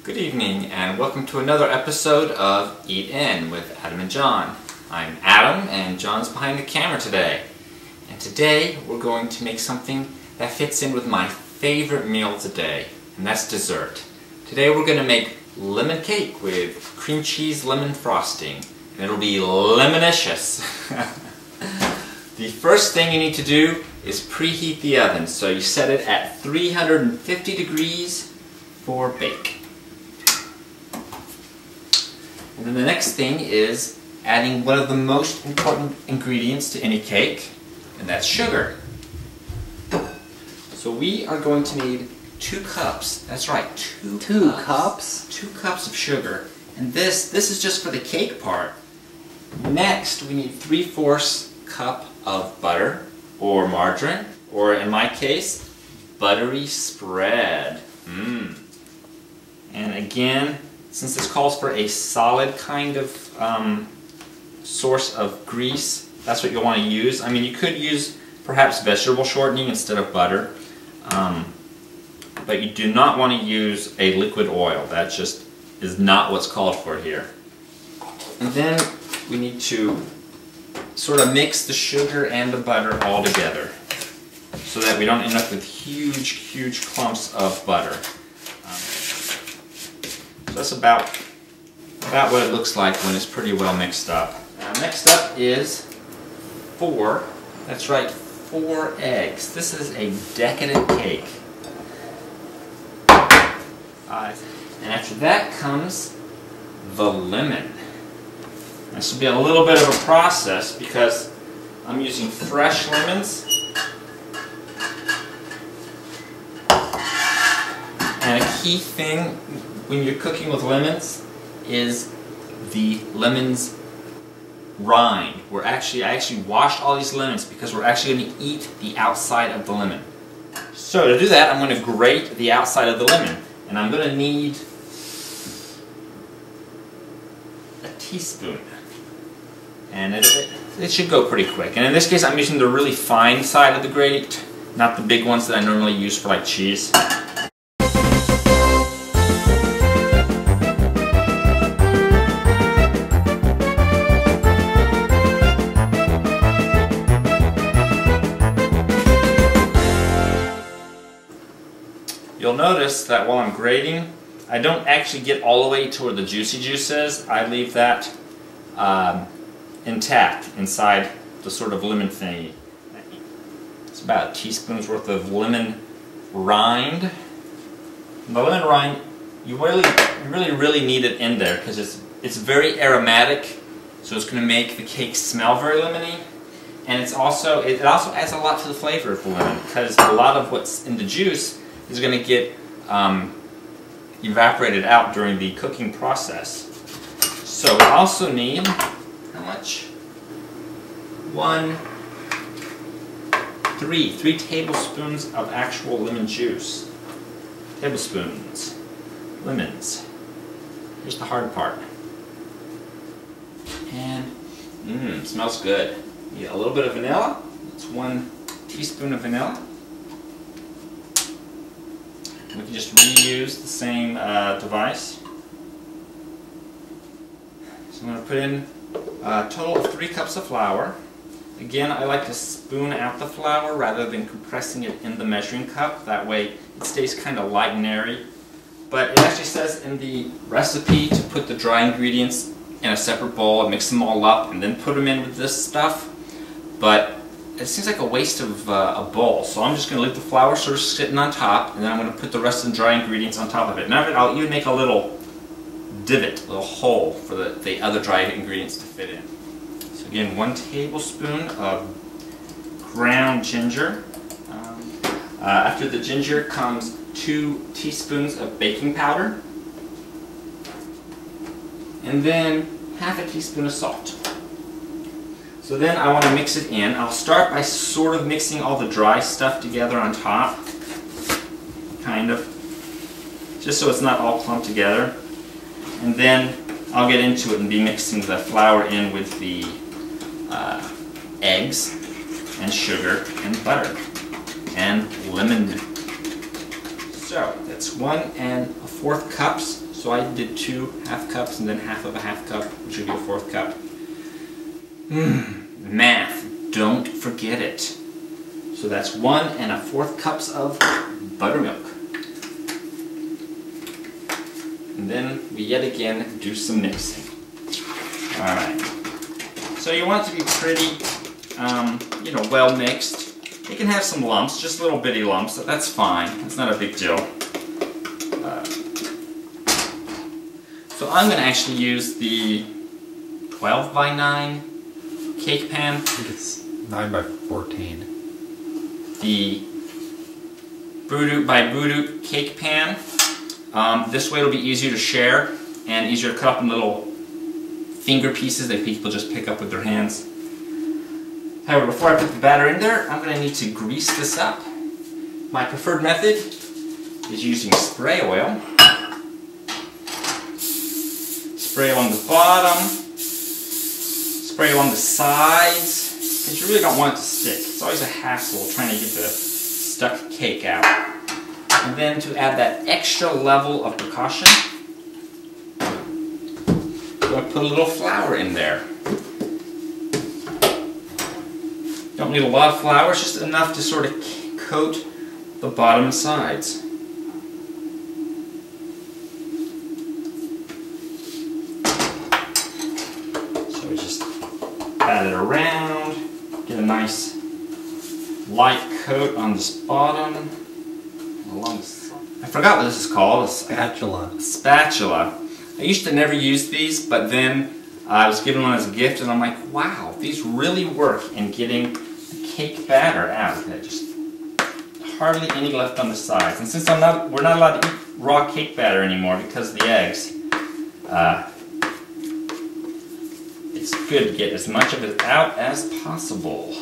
Good evening and welcome to another episode of Eat In with Adam and John. I'm Adam and John's behind the camera today. And today we're going to make something that fits in with my favorite meal today, and that's dessert. Today we're going to make lemon cake with cream cheese lemon frosting, and it'll be lemonicious. The first thing you need to do is preheat the oven, so you set it at 350 degrees for bake. And then the next thing is adding one of the most important ingredients to any cake, and that's sugar. So we are going to need 2 cups. That's right, 2 cups. 2 cups of sugar. And this is just for the cake part. Next, we need 3/4 cup of butter or margarine, or in my case, buttery spread. And again, since this calls for a solid kind of source of grease, that's what you'll want to use. I mean, you could use perhaps vegetable shortening instead of butter, but you do not want to use a liquid oil. That just is not what's called for here. And then we need to sort of mix the sugar and the butter all together so that we don't end up with huge clumps of butter. So that's about what it looks like when it's pretty well mixed up. Now, next up is 4 eggs. This is a decadent cake. And after that comes the lemon. This will be a little bit of a process because I'm using fresh lemons. And a key thing when you're cooking with lemons is the lemon's rind. I actually washed all these lemons because we're actually going to eat the outside of the lemon. So to do that, I'm going to grate the outside of the lemon, and I'm going to need a teaspoon. And it should go pretty quick. And in this case, I'm using the really fine side of the grate, not the big ones that I normally use for like cheese. You'll notice that while I'm grating, I don't actually get all the way to where the juicy juice is. I leave that intact inside the sort of lemon thingy. It's about a teaspoon's worth of lemon rind. And the lemon rind, you really need it in there because it's very aromatic, so it's going to make the cake smell very lemony. And it also adds a lot to the flavor of the lemon because a lot of what's in the juice is going to get evaporated out during the cooking process. So we also need, how much? 3 tablespoons of actual lemon juice. Tablespoons. Lemons. Here's the hard part. And, smells good. You get a little bit of vanilla. That's 1 teaspoon of vanilla. We can just reuse the same device. So I'm going to put in a total of 3 cups of flour. Again, I like to spoon out the flour rather than compressing it in the measuring cup. That way it stays kind of light and airy. But it actually says in the recipe to put the dry ingredients in a separate bowl and mix them all up and then put them in with this stuff. But it seems like a waste of a bowl, so I'm just going to leave the flour sort of sitting on top, and then I'm going to put the rest of the dry ingredients on top of it. Now I'll even make a little divot, a little hole for the other dry ingredients to fit in. So again, 1 tablespoon of ground ginger. After the ginger comes 2 teaspoons of baking powder, and then ½ teaspoon of salt. So then I want to mix it in. I'll start by sort of mixing all the dry stuff together on top, kind of, just so it's not all clumped together. And then I'll get into it and be mixing the flour in with the eggs and sugar and butter and lemon. So that's 1 1/4 cups. So I did 2 half cups and then half of a half cup, which would be a 4th cup. Math, don't forget it. So that's 1 1/4 cups of buttermilk. And then we yet again do some mixing. Alright. So you want it to be pretty, well mixed. It can have some lumps, just little bitty lumps. That's fine. That's not a big deal. So I'm going to actually use the 12 by 9 cake pan. I think it's 9 by 14. The by Voodoo cake pan. This way it'll be easier to share and easier to cut up in little finger pieces that people just pick up with their hands. However, before I put the batter in there, I'm going to need to grease this up. My preferred method is using spray oil. Spray along the bottom, spray along the sides, because you really don't want it to stick. It's always a hassle trying to get the stuck cake out. And then to add that extra level of precaution, I'm going to put a little flour in there. Don't need a lot of flour, it's just enough to sort of coat the bottom and sides. So we just pat it around, get a nice light coat on this bottom. Along the, I forgot what this is called. Spatula. Spatula. I used to never use these, but then I was given one as a gift, and I'm like, wow, these really work in getting the cake batter out of it. Just hardly any left on the sides. And since we're not allowed to eat raw cake batter anymore because of the eggs, it's good to get as much of it out as possible.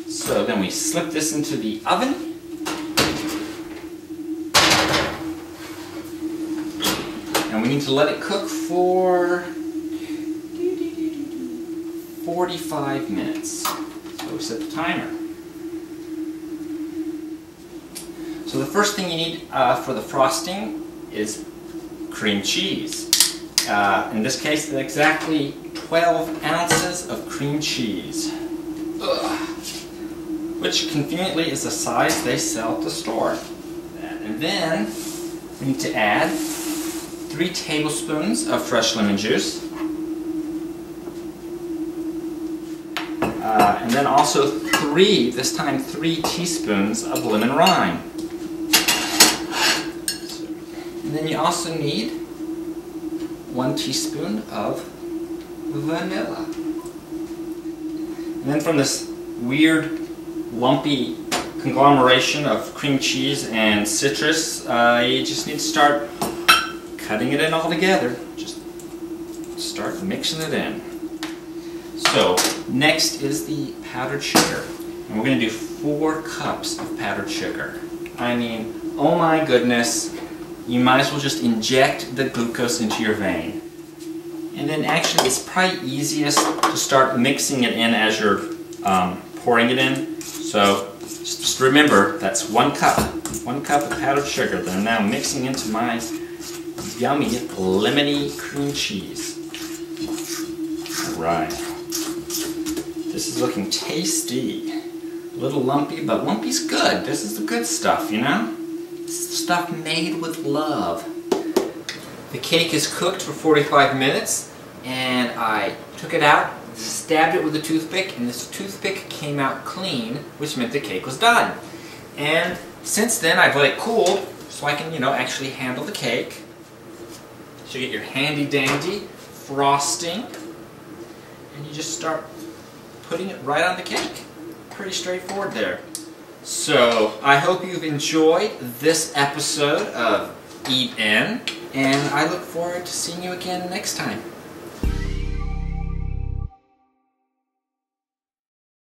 So then we slip this into the oven. And we need to let it cook for 45 minutes. So we set the timer. So the first thing you need for the frosting is cream cheese. In this case, exactly 12 ounces of cream cheese. Which conveniently is the size they sell at the store. And then we need to add 3 tablespoons of fresh lemon juice. And then also 3 teaspoons of lemon rind. And then you also need 1 teaspoon of vanilla. And then from this weird lumpy conglomeration of cream cheese and citrus, you just need to start cutting it in all together. Just start mixing it in. So next is the powdered sugar. And we're going to do 4 cups of powdered sugar. I mean, oh my goodness, you might as well just inject the glucose into your vein. And then actually it's probably easiest to start mixing it in as you're pouring it in. So just remember, that's 1 cup. 1 cup of powdered sugar that I'm now mixing into my yummy lemony cream cheese. Alright. This is looking tasty. A little lumpy, but lumpy's good. This is the good stuff, you know? This is the stuff made with love. The cake is cooked for 45 minutes, and I took it out, stabbed it with a toothpick, and this toothpick came out clean, which meant the cake was done. And since then, I've let it cool so I can, actually handle the cake. So you get your handy-dandy frosting, and you just start putting it right on the cake. Pretty straightforward there. So, I hope you've enjoyed this episode of Eat In, and I look forward to seeing you again next time.